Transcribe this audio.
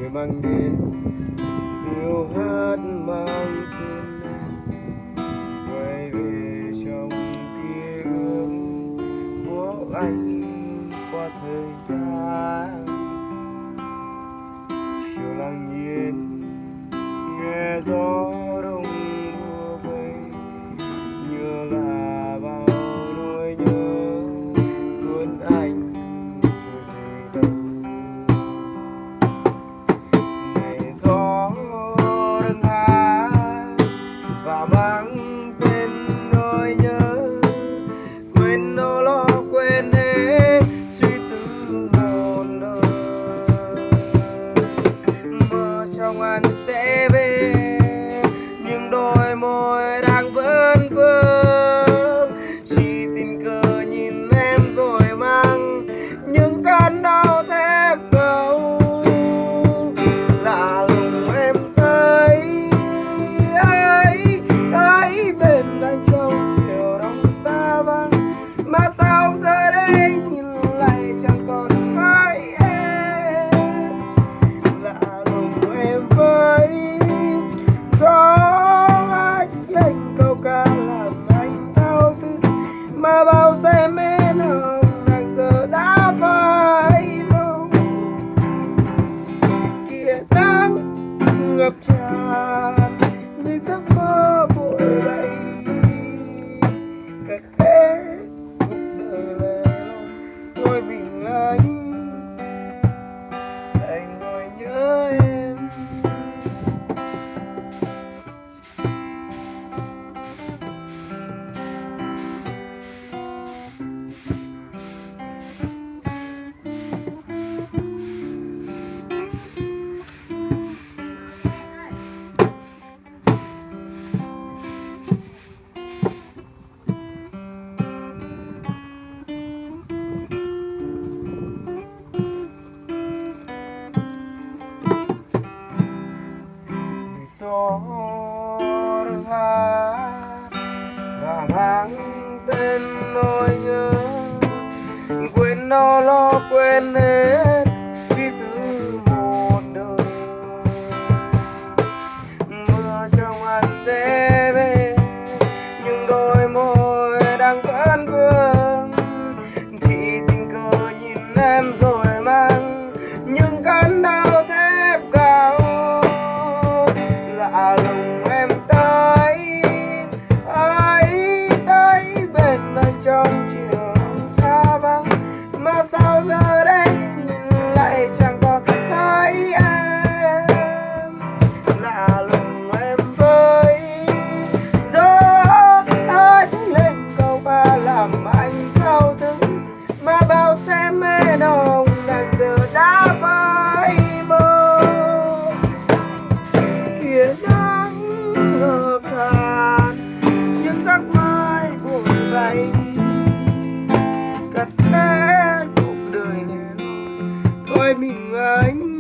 người mang đến yêu hát mang tên quay về trong ký ức của anh qua thời gian. Chiều lặng nhiên nghe gió đông mùa bay, nhớ là bao nỗi nhớ cuốn anh rồi đâu. Ngày gió đang hát và mang tên nỗi nhớ, quên nỗi lo quên hết suy tư một nơi. Mơ trong anh sẽ về nhưng đôi môi đang vẫn vương, chỉ tình cờ nhìn em rồi mang những cơn đau thép cầu. Lạ lùng em thấy ấy bên anh trong chiều đông xa vắng, mà sao giờ đây nhìn lại chẳng còn thấy em. Lạ lùng em với gió hát lên câu ca làm anh đau thương, mà bao say mến hồng nàng giờ đã phai màu. Kìa nắng ngập tràn như giấc mơ vội bay, cả thế cuộc đời lẻ loi tôi mình anh ngồi nhớ em. Gió đang hát và mang tên nỗi nhớ, quên nó lo quên hết khi từ một đời. Mưa trong anh sẽ về nhưng đôi môi đang vẫn vương, chỉ tình cờ nhìn em rồi mang những cơn đau thép cao. Lạ lùng em tới bên anh trong chiều xa vắng, mà sao giờ đây nhìn lại chẳng còn thấy em. Lạ lùng em với gió hát lên câu ca làm anh đau thương, mà bao say mê nồng nàng giờ đã phai màu. Kìa nắng ngập tràn những giấc mơ vội bay, cắt hết cuộc đời này thôi mình anh.